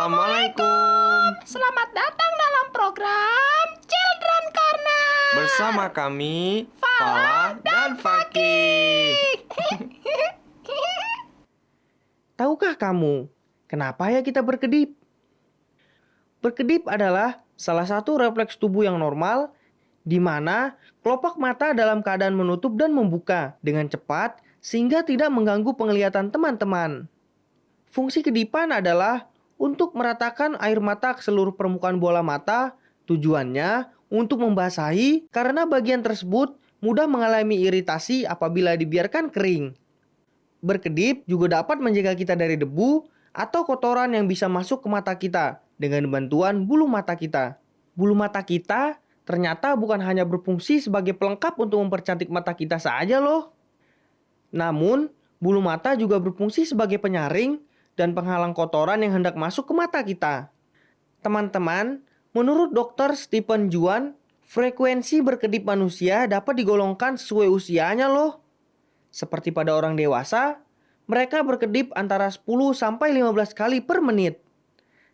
Assalamualaikum. Selamat datang dalam program Children Corner. Bersama kami, Fala dan Fakih. Tahukah kamu, kenapa ya kita berkedip? Berkedip adalah salah satu refleks tubuh yang normal, di mana kelopak mata dalam keadaan menutup dan membuka dengan cepat sehingga tidak mengganggu penglihatan teman-teman. Fungsi kedipan adalah untuk meratakan air mata ke seluruh permukaan bola mata, tujuannya untuk membasahi karena bagian tersebut mudah mengalami iritasi apabila dibiarkan kering. Berkedip juga dapat menjaga kita dari debu atau kotoran yang bisa masuk ke mata kita dengan bantuan bulu mata kita. Bulu mata kita ternyata bukan hanya berfungsi sebagai pelengkap untuk mempercantik mata kita saja loh. Namun, bulu mata juga berfungsi sebagai penyaring dan penghalang kotoran yang hendak masuk ke mata kita. Teman-teman, menurut Dr. Stephen Juan, frekuensi berkedip manusia dapat digolongkan sesuai usianya loh. Seperti pada orang dewasa, mereka berkedip antara 10 sampai 15 kali per menit.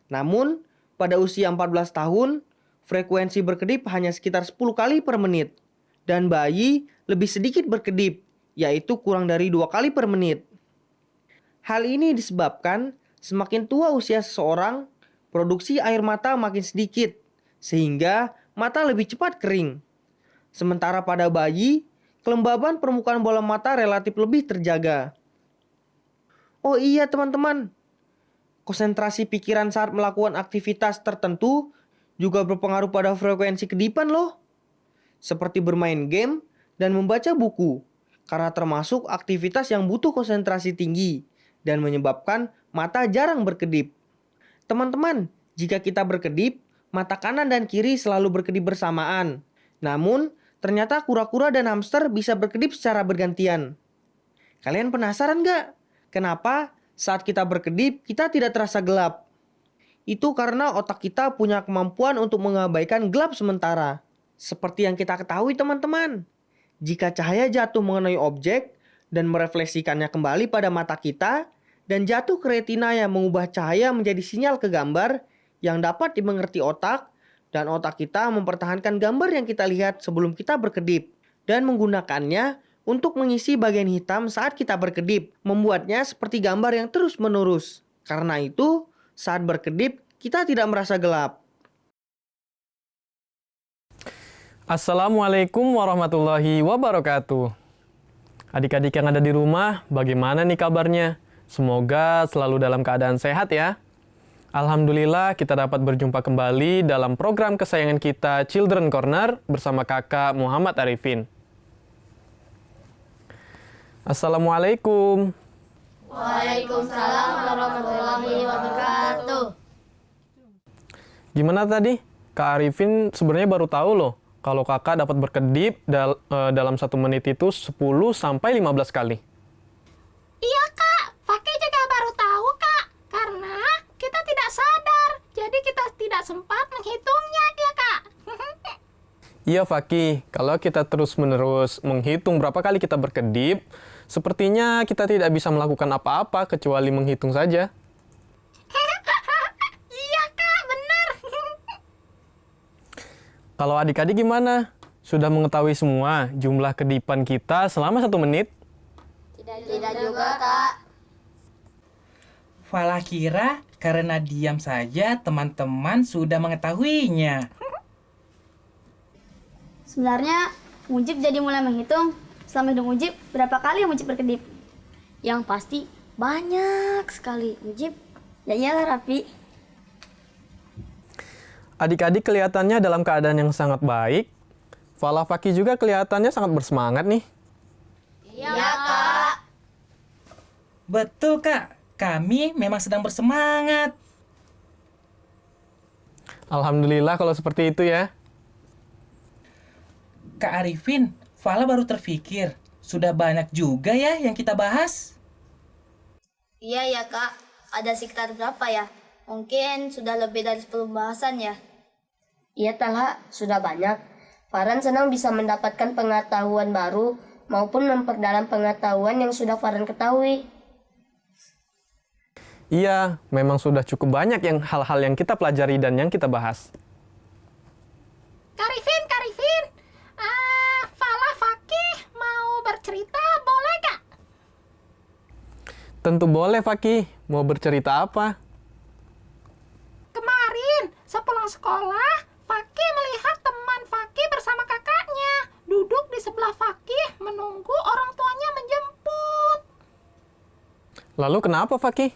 Namun, pada usia 14 tahun, frekuensi berkedip hanya sekitar 10 kali per menit. Dan bayi lebih sedikit berkedip, yaitu kurang dari 2 kali per menit. Hal ini disebabkan semakin tua usia seseorang, produksi air mata makin sedikit, sehingga mata lebih cepat kering. Sementara pada bayi, kelembaban permukaan bola mata relatif lebih terjaga. Oh iya teman-teman, konsentrasi pikiran saat melakukan aktivitas tertentu juga berpengaruh pada frekuensi kedipan loh. Seperti bermain game dan membaca buku, karena termasuk aktivitas yang butuh konsentrasi tinggi dan menyebabkan mata jarang berkedip. Teman-teman, jika kita berkedip, mata kanan dan kiri selalu berkedip bersamaan. Namun, ternyata kura-kura dan hamster bisa berkedip secara bergantian. Kalian penasaran nggak? Kenapa saat kita berkedip, kita tidak terasa gelap? Itu karena otak kita punya kemampuan untuk mengabaikan gelap sementara. Seperti yang kita ketahui teman-teman, jika cahaya jatuh mengenai objek dan merefleksikannya kembali pada mata kita, dan jatuh ke retina yang mengubah cahaya menjadi sinyal ke gambar yang dapat dimengerti otak, dan otak kita mempertahankan gambar yang kita lihat sebelum kita berkedip, dan menggunakannya untuk mengisi bagian hitam saat kita berkedip, membuatnya seperti gambar yang terus-menerus. Karena itu, saat berkedip, kita tidak merasa gelap. Assalamualaikum warahmatullahi wabarakatuh. Adik-adik yang ada di rumah, bagaimana nih kabarnya? Semoga selalu dalam keadaan sehat ya. Alhamdulillah kita dapat berjumpa kembali dalam program kesayangan kita Children Corner bersama kakak Muhammad Arifin. Assalamualaikum. Waalaikumsalam warahmatullahi wabarakatuh. Gimana tadi? Kak Arifin sebenarnya baru tahu loh kalau kakak dapat berkedip dalam 1 menit itu 10 sampai 15 kali. Iya kak, Fakih juga baru tahu kak. Karena kita tidak sadar, jadi kita tidak sempat menghitungnya ya kak. Iya Fakih, kalau kita terus-menerus menghitung berapa kali kita berkedip, sepertinya kita tidak bisa melakukan apa-apa kecuali menghitung saja. Iya kak, benar. Kalau adik-adik gimana? Sudah mengetahui semua jumlah kedipan kita selama 1 menit? Tidak juga, Kak. Fala kira karena diam saja teman-teman sudah mengetahuinya. Sebenarnya, Mujib jadi mulai menghitung. Selama hidup Mujib, berapa kali Mujib berkedip? Yang pasti, banyak sekali. Mujib, ya iyalah Rapi. Adik-adik kelihatannya dalam keadaan yang sangat baik. Fala Fakih juga kelihatannya sangat bersemangat nih. Iya, Kak. Betul Kak, kami memang sedang bersemangat. Alhamdulillah kalau seperti itu ya. Kak Arifin, Fala baru terfikir, sudah banyak juga ya yang kita bahas. Iya ya, Kak. Ada sekitar berapa ya? Mungkin sudah lebih dari 10 bahasan ya. Iya Talha, sudah banyak. Farhan senang bisa mendapatkan pengetahuan baru maupun memperdalam pengetahuan yang sudah Farhan ketahui. Iya, memang sudah cukup banyak hal-hal yang kita pelajari dan yang kita bahas. Kak Rifin, Falah, Fakih mau bercerita, boleh gak? Tentu boleh, Fakih. Mau bercerita apa? Kemarin, sepulang sekolah, Fakih melihat teman Fakih bersama kakaknya duduk di sebelah Fakih menunggu orang tuanya menjemput. Lalu kenapa, Fakih?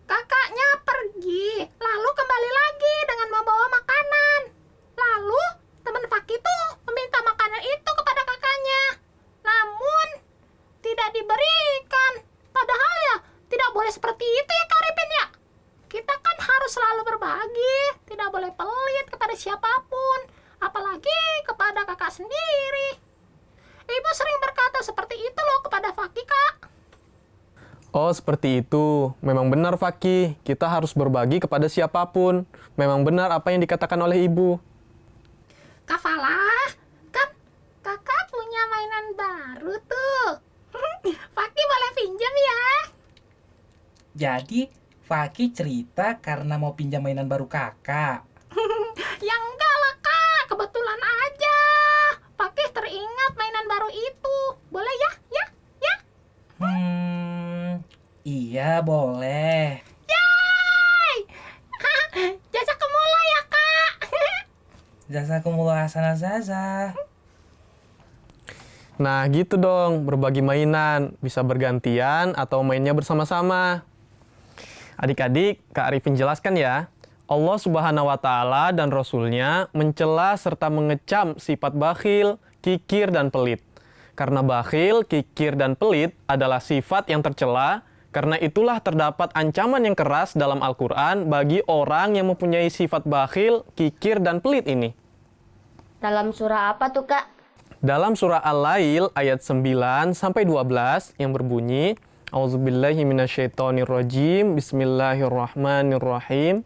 Kakaknya pergi, lalu kembali lagi dengan membawa makanan. Lalu, teman Fakih tuh meminta makanan itu kepada kakaknya. Namun, tidak diberikan. Padahal ya, tidak boleh seperti itu ya Kak Ripin ya. Kita kan harus selalu berbagi, tidak boleh pelit kepada siapapun, apalagi kepada kakak sendiri. Ibu sering berkata seperti itu loh kepada Fakih, Kak. Oh, seperti itu. Memang benar, Fakih. Kita harus berbagi kepada siapapun. Memang benar apa yang dikatakan oleh ibu. Kak Falah, kan kakak punya mainan baru tuh. Fakih boleh pinjam ya? Jadi, Fakih cerita karena mau pinjam mainan baru kakak. Ya enggak lah Kak, kebetulan aja. Fakih teringat mainan baru itu. Boleh ya? Iya boleh. Yay! Jasa kemula ya Kak. Jazakumullah hasanah zaza. Nah, gitu dong. Berbagi mainan. Bisa bergantian atau mainnya bersama-sama. Adik-adik, Kak Arifin jelaskan ya. Allah Subhanahu wa Ta'ala dan Rasul-Nya mencela serta mengecam sifat bakhil, kikir, dan pelit. Karena bakhil, kikir, dan pelit adalah sifat yang tercela, karena itulah terdapat ancaman yang keras dalam Al-Quran bagi orang yang mempunyai sifat bakhil, kikir, dan pelit ini. Dalam surah apa tuh, Kak? Dalam surah Al-Lail ayat 9-12 yang berbunyi, A'udzubillahi minasyaitonirrajim, Bismillahirrahmanirrahim.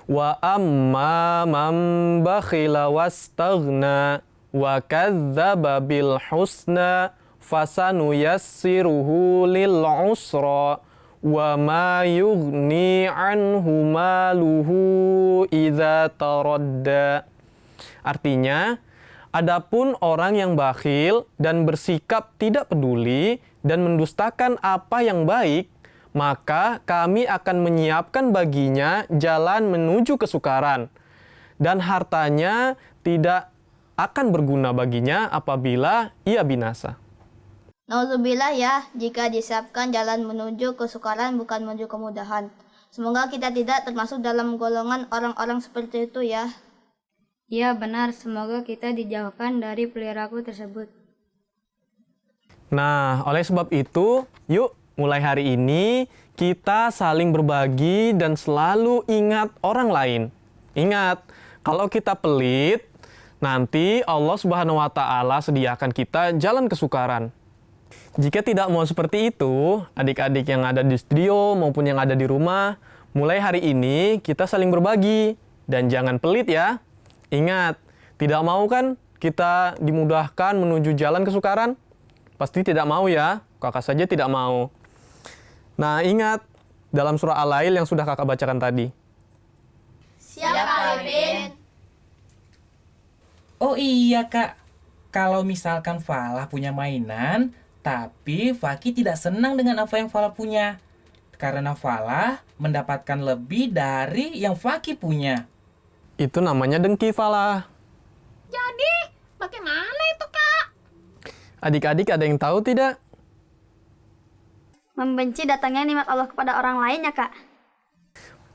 Wa amma man bakhila wastaghna wa kadzdzaba bil husna fasanuyassiruhu lil usra wa ma yughni anhu maluhu idza taradda. Artinya, adapun orang yang bakhil dan bersikap tidak peduli dan mendustakan apa yang baik, maka kami akan menyiapkan baginya jalan menuju kesukaran, dan hartanya tidak akan berguna baginya apabila ia binasa. Nauzubillah ya, jika disiapkan jalan menuju kesukaran bukan menuju kemudahan. Semoga kita tidak termasuk dalam golongan orang-orang seperti itu ya. Iya benar, semoga kita dijauhkan dari perilaku tersebut. Nah, oleh sebab itu, yuk mulai hari ini kita saling berbagi dan selalu ingat orang lain. Ingat, kalau kita pelit, nanti Allah Subhanahu wa Ta'ala sediakan kita jalan kesukaran. Jika tidak mau seperti itu, adik-adik yang ada di studio maupun yang ada di rumah, mulai hari ini kita saling berbagi dan jangan pelit ya. Ingat, tidak mau kan kita dimudahkan menuju jalan kesukaran? Pasti tidak mau ya, kakak saja tidak mau. Nah, ingat dalam surah Al-Lail yang sudah kakak bacakan tadi. Siap, Arifin. Oh iya kak, kalau misalkan Falah punya mainan, tapi Fakih tidak senang dengan apa yang Falah punya. Karena Falah mendapatkan lebih dari yang Fakih punya. Itu namanya dengki, Falah. Jadi, bagaimana itu Kak? Adik-adik ada yang tahu tidak? Membenci datangnya nikmat Allah kepada orang lain ya Kak?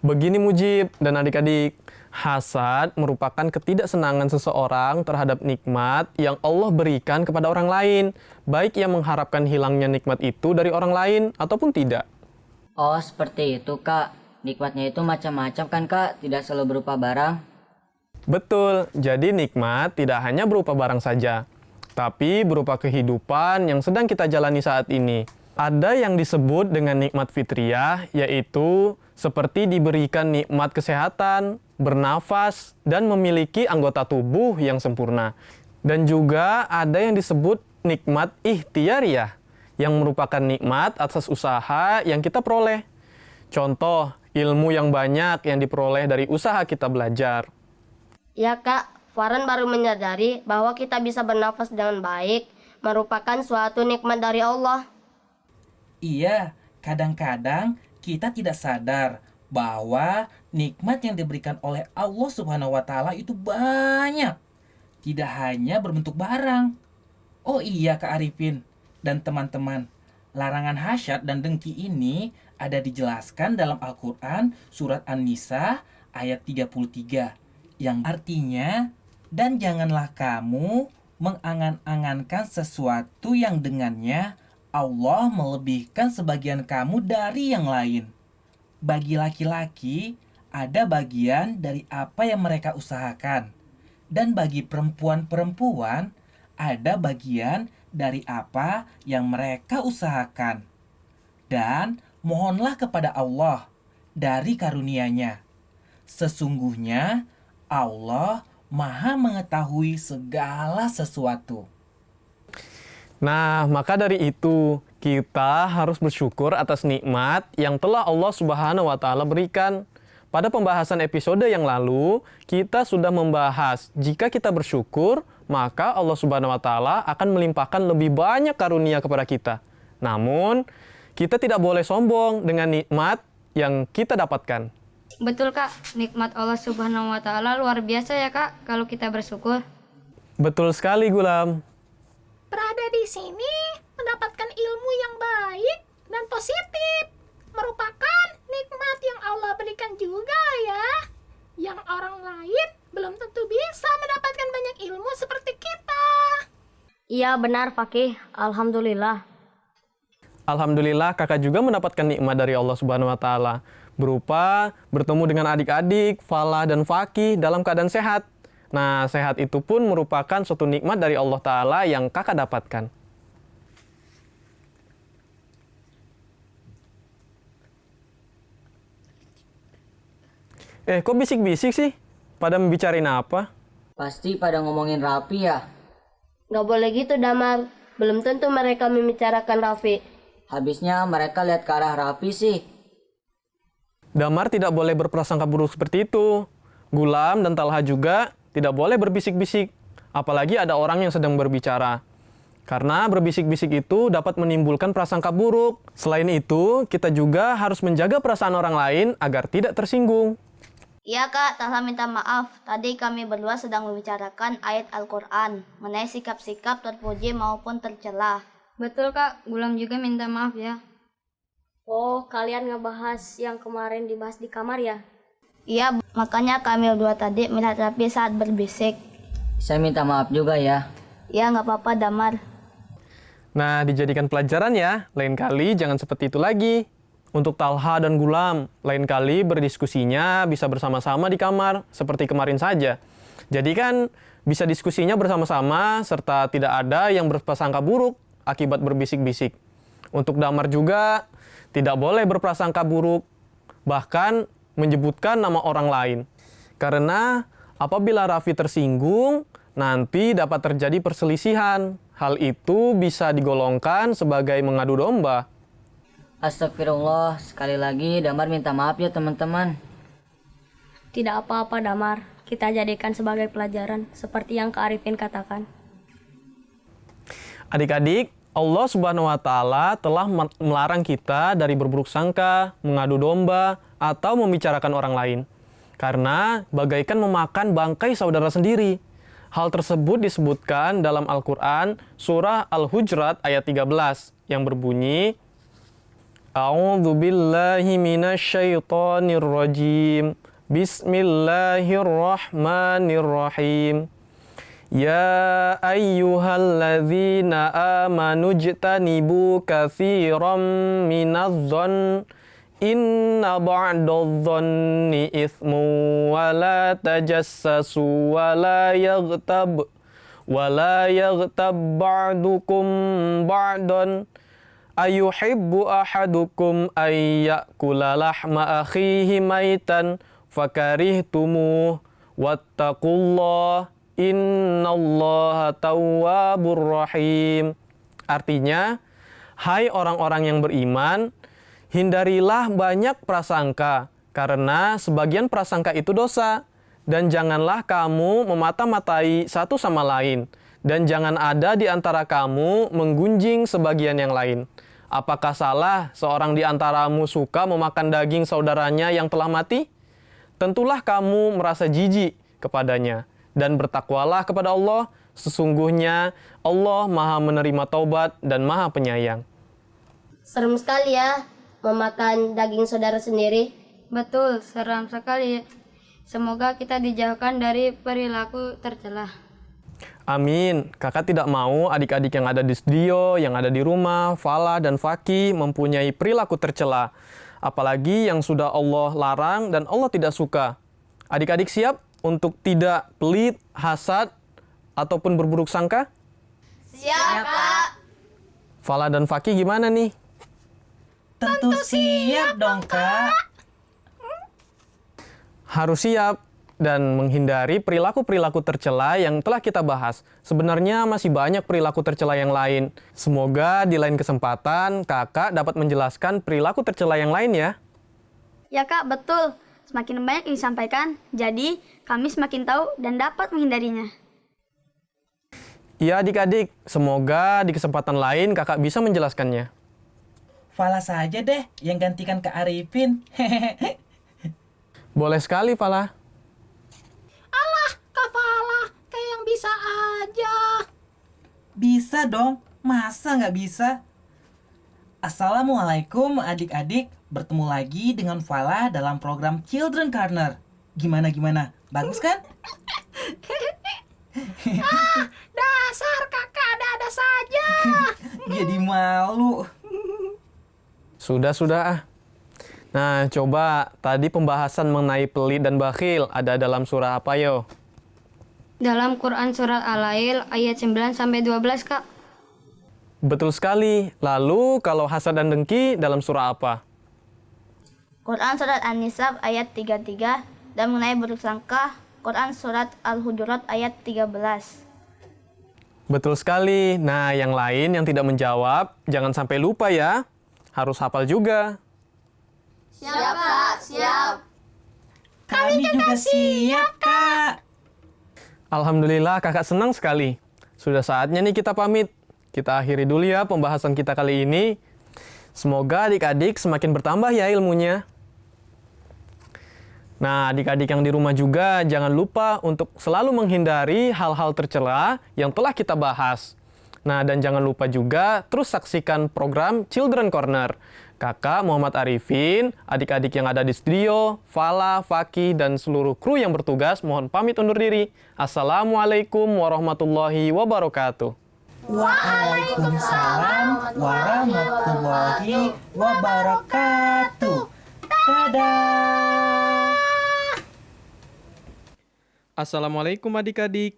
Begini Mujib dan adik-adik, hasad merupakan ketidaksenangan seseorang terhadap nikmat yang Allah berikan kepada orang lain, baik yang mengharapkan hilangnya nikmat itu dari orang lain ataupun tidak. Oh, seperti itu, Kak. Nikmatnya itu macam-macam kan, Kak? Tidak selalu berupa barang. Betul, jadi nikmat tidak hanya berupa barang saja, tapi berupa kehidupan yang sedang kita jalani saat ini. Ada yang disebut dengan nikmat fitriyah, yaitu seperti diberikan nikmat kesehatan, bernafas, dan memiliki anggota tubuh yang sempurna. Dan juga ada yang disebut nikmat ikhtiyariyah, yang merupakan nikmat atas usaha yang kita peroleh. Contoh, ilmu yang banyak yang diperoleh dari usaha kita belajar. Ya Kak, Farhan baru menyadari bahwa kita bisa bernafas dengan baik merupakan suatu nikmat dari Allah. Iya, kadang-kadang kita tidak sadar bahwa nikmat yang diberikan oleh Allah Subhanahu wa taala itu banyak. Tidak hanya berbentuk barang. Oh iya Kak Arifin dan teman-teman, larangan hasyad dan dengki ini ada dijelaskan dalam Al-Quran surat An-Nisa ayat 33 yang artinya, dan janganlah kamu mengangan-angankan sesuatu yang dengannya Allah melebihkan sebagian kamu dari yang lain. Bagi laki-laki ada bagian dari apa yang mereka usahakan, dan bagi perempuan-perempuan ada bagian dari apa yang mereka usahakan. Dan mohonlah kepada Allah dari karunia-Nya. Sesungguhnya Allah Maha mengetahui segala sesuatu. Nah, maka dari itu, kita harus bersyukur atas nikmat yang telah Allah Subhanahu wa taala berikan. Pada pembahasan episode yang lalu, kita sudah membahas jika kita bersyukur, maka Allah Subhanahu wa taala akan melimpahkan lebih banyak karunia kepada kita. Namun, kita tidak boleh sombong dengan nikmat yang kita dapatkan. Betul Kak, nikmat Allah Subhanahu wa taala luar biasa ya Kak kalau kita bersyukur. Betul sekali, Gulam. Berada di sini mendapatkan ilmu yang baik dan positif merupakan nikmat yang Allah berikan juga ya. Yang orang lain belum tentu bisa mendapatkan banyak ilmu seperti kita. Iya benar Fakih, alhamdulillah. Alhamdulillah kakak juga mendapatkan nikmat dari Allah Subhanahu wa taala berupa bertemu dengan adik-adik Falah dan Fakih dalam keadaan sehat. Nah, sehat itu pun merupakan suatu nikmat dari Allah taala yang kakak dapatkan. Kok bisik-bisik sih? Pada membicarain apa? Pasti pada ngomongin Rapi ya. Gak boleh gitu Damar, belum tentu mereka membicarakan Raffi. Habisnya mereka lihat ke arah Rapi sih. Damar tidak boleh berprasangka buruk seperti itu. Gulam dan Talha juga tidak boleh berbisik-bisik. Apalagi ada orang yang sedang berbicara. Karena berbisik-bisik itu dapat menimbulkan prasangka buruk. Selain itu, kita juga harus menjaga perasaan orang lain agar tidak tersinggung. Iya Kak, Talha minta maaf. Tadi kami berdua sedang membicarakan ayat Al-Quran mengenai sikap-sikap terpuji maupun tercela. Betul Kak, Gulam juga minta maaf ya. Oh, kalian ngebahas yang kemarin dibahas di kamar ya? Iya, makanya kami berdua tadi melihat Rapi saat berbisik. Saya minta maaf juga ya. Ya, nggak apa-apa Damar. Nah, dijadikan pelajaran ya. Lain kali jangan seperti itu lagi. Untuk Talha dan Gulam, lain kali berdiskusinya bisa bersama-sama di kamar, seperti kemarin saja. Jadi kan bisa diskusinya bersama-sama, serta tidak ada yang berprasangka buruk akibat berbisik-bisik. Untuk Damar juga, tidak boleh berprasangka buruk, bahkan menyebutkan nama orang lain. Karena apabila Raffi tersinggung, nanti dapat terjadi perselisihan. Hal itu bisa digolongkan sebagai mengadu domba. Astagfirullah, sekali lagi Damar minta maaf ya teman-teman. Tidak apa-apa Damar, kita jadikan sebagai pelajaran seperti yang Kak Arifin katakan. Adik-adik, Allah Subhanahu wa taala telah melarang kita dari berburuk sangka, mengadu domba, atau membicarakan orang lain. Karena bagaikan memakan bangkai saudara sendiri. Hal tersebut disebutkan dalam Al-Quran surah Al-Hujurat ayat 13 yang berbunyi, A'udzu billahi minasyaitonir rajim. Bismillahirrahmanirrahim. Ya ayyuhalladzina amanu jtanibu katsiran minadh-dhonn inna ba'dadh-dhonni itsmu wa la tajassasu wa la yaghtab ba'dukum ba'dan ayuhibbu ahadukum ay ya'kula lahma akhihi maitan fakarihtumuh wattaqullah innallaha tawwabur rahim. Artinya, Hai orang-orang yang beriman, hindarilah banyak prasangka, karena sebagian prasangka itu dosa. Dan janganlah kamu memata-matai satu sama lain. Dan jangan ada di antara kamu menggunjing sebagian yang lain. Apakah salah seorang di antaramu suka memakan daging saudaranya yang telah mati? Tentulah kamu merasa jijik kepadanya. Dan bertakwalah kepada Allah. Sesungguhnya Allah Maha menerima taubat dan Maha penyayang. Serem sekali ya, memakan daging saudara sendiri. Betul, seram sekali. Semoga kita dijauhkan dari perilaku tercela. Amin. Kakak tidak mau adik-adik yang ada di studio, yang ada di rumah, Falah dan Faki mempunyai perilaku tercela. Apalagi yang sudah Allah larang dan Allah tidak suka. Adik-adik siap untuk tidak pelit, hasad, ataupun berburuk sangka? Siap, Kak. Falah dan Faki gimana nih? Tentu siap dong, Kak. Harus siap dan menghindari perilaku-perilaku tercela yang telah kita bahas. Sebenarnya masih banyak perilaku tercela yang lain. Semoga di lain kesempatan kakak dapat menjelaskan perilaku tercela yang lain ya. Ya, Kak, betul. Semakin banyak yang disampaikan, jadi kami semakin tahu dan dapat menghindarinya. Iya adik-adik, semoga di kesempatan lain kakak bisa menjelaskannya. Falah saja deh yang gantikan Kak Arifin. Boleh sekali, Falah. Alah, Kak Falah, kayak yang bisa aja. Bisa dong, masa nggak bisa? Assalamualaikum adik-adik, bertemu lagi dengan Falah dalam program Children Corner. Gimana? Bagus kan? Dasar kakak ada-ada saja. Jadi malu. Sudah. Nah, coba tadi pembahasan mengenai pelit dan bakhil ada dalam surah apa yo? Dalam Quran Surat Al-Lail ayat 9-12, Kak. Betul sekali. Lalu kalau hasad dan dengki dalam surah apa? Quran Surat An-Nisa ayat 33 dan mengenai buruk sangka, Quran Surat Al-Hujurat ayat 13. Betul sekali. Nah, yang lain yang tidak menjawab, jangan sampai lupa ya. Harus hafal juga. Siap, Kak, siap. Kami juga siap, Kak. Alhamdulillah kakak senang sekali. Sudah saatnya nih kita pamit. Kita akhiri dulu ya pembahasan kita kali ini. Semoga adik-adik semakin bertambah ya ilmunya. Nah, adik-adik yang di rumah juga jangan lupa untuk selalu menghindari hal-hal tercela yang telah kita bahas. Nah, dan jangan lupa juga terus saksikan program Children Corner. Kakak Muhammad Arifin, adik-adik yang ada di studio, Falah, Faki, dan seluruh kru yang bertugas mohon pamit undur diri. Assalamualaikum warahmatullahi wabarakatuh. Waalaikumsalam warahmatullahi wabarakatuh. Dadah. Assalamualaikum adik-adik.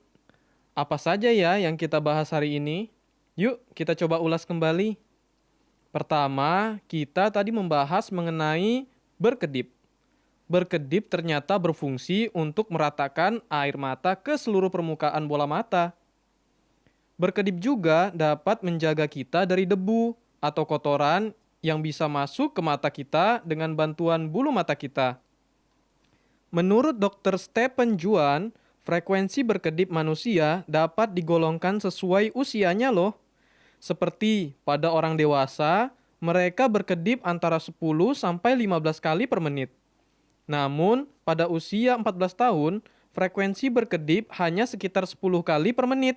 Apa saja ya yang kita bahas hari ini? Yuk kita coba ulas kembali. Pertama, kita tadi membahas mengenai berkedip. Berkedip ternyata berfungsi untuk meratakan air mata ke seluruh permukaan bola mata. Berkedip juga dapat menjaga kita dari debu atau kotoran yang bisa masuk ke mata kita dengan bantuan bulu mata kita. Menurut Dr. Stephen Juan, frekuensi berkedip manusia dapat digolongkan sesuai usianya loh. Seperti pada orang dewasa, mereka berkedip antara 10 sampai 15 kali per menit. Namun, pada usia 14 tahun, frekuensi berkedip hanya sekitar 10 kali per menit.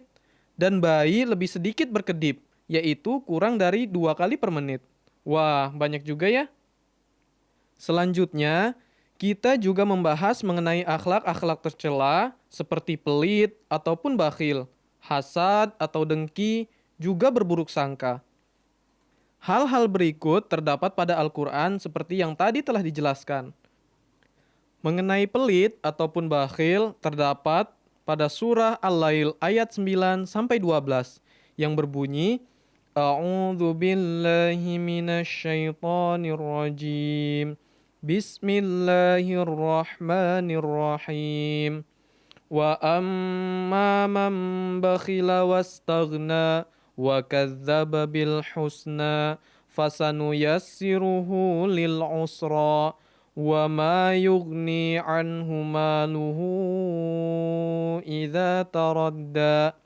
Dan bayi lebih sedikit berkedip, yaitu kurang dari 2 kali per menit. Wah, banyak juga ya. Selanjutnya, kita juga membahas mengenai akhlak-akhlak tercela seperti pelit ataupun bakhil, hasad atau dengki, juga berburuk sangka. Hal-hal berikut terdapat pada Al-Quran seperti yang tadi telah dijelaskan. Mengenai pelit ataupun bakhil terdapat pada surah Al-Lail ayat 9-12 yang berbunyi A'udzu billahi minasyaitonir rajim. Bismillahirrahmanirrahim. Wa amma man bakhila wastaghna وكذب بالحسنى فسنيسره للعسرى وما يغني عنه ماله إذا تردى.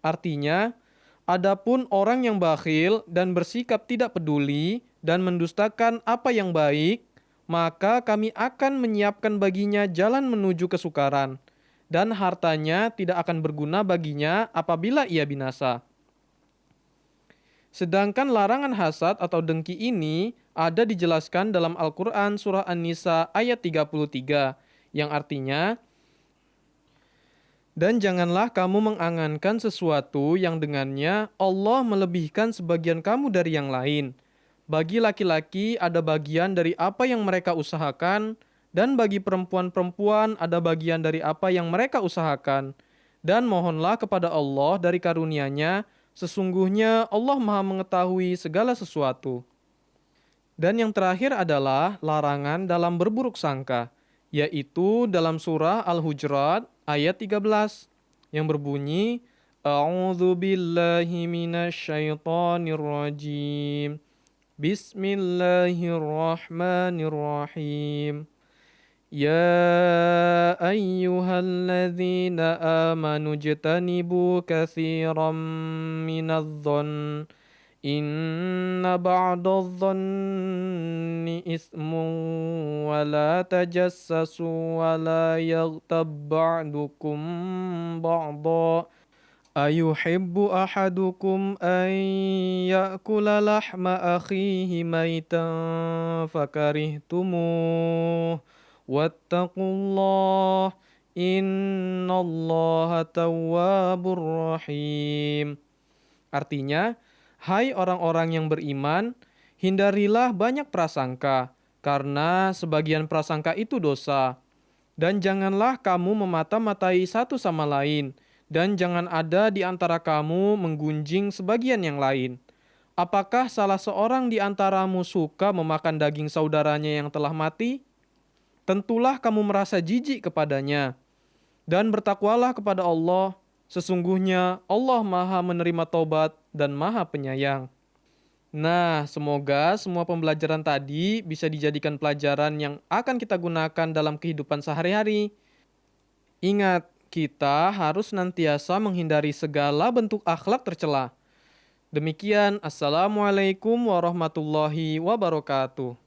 Artinya, adapun orang yang bakhil dan bersikap tidak peduli dan mendustakan apa yang baik, maka kami akan menyiapkan baginya jalan menuju kesukaran, dan hartanya tidak akan berguna baginya apabila ia binasa. Sedangkan larangan hasad atau dengki ini ada dijelaskan dalam Al-Quran surah An-Nisa ayat 33, yang artinya, dan janganlah kamu mengangankan sesuatu yang dengannya Allah melebihkan sebagian kamu dari yang lain. Bagi laki-laki ada bagian dari apa yang mereka usahakan, dan bagi perempuan-perempuan ada bagian dari apa yang mereka usahakan. Dan mohonlah kepada Allah dari karunia-Nya, sesungguhnya Allah Maha mengetahui segala sesuatu. Dan yang terakhir adalah larangan dalam berburuk sangka, yaitu dalam surah Al-Hujurat ayat 13 yang berbunyi, A'udzu billahi minasyaitonir rajim. Bismillahirrahmanirrahim. Ya ayyuhalladzina amanu jtanibu katsiran minadh-dhann inna ba'dadh-dhanni ismun wa la tajassasu wa la yaghtab ba'dukum ba'dha ayuhibbu ahadukum an ya'kula lahma akhihi maitan fakarihtumuh wattaqullah innallaha tawwabur rahim. Artinya, hai orang-orang yang beriman, hindarilah banyak prasangka, karena sebagian prasangka itu dosa. Dan janganlah kamu memata-matai satu sama lain, dan jangan ada di antara kamu menggunjing sebagian yang lain. Apakah salah seorang di antaramu suka memakan daging saudaranya yang telah mati? Tentulah kamu merasa jijik kepadanya. Dan bertakwalah kepada Allah, sesungguhnya Allah Maha menerima taubat dan Maha penyayang. Nah, semoga semua pembelajaran tadi bisa dijadikan pelajaran yang akan kita gunakan dalam kehidupan sehari-hari. Ingat, kita harus senantiasa menghindari segala bentuk akhlak tercela. Demikian, Assalamualaikum warahmatullahi wabarakatuh.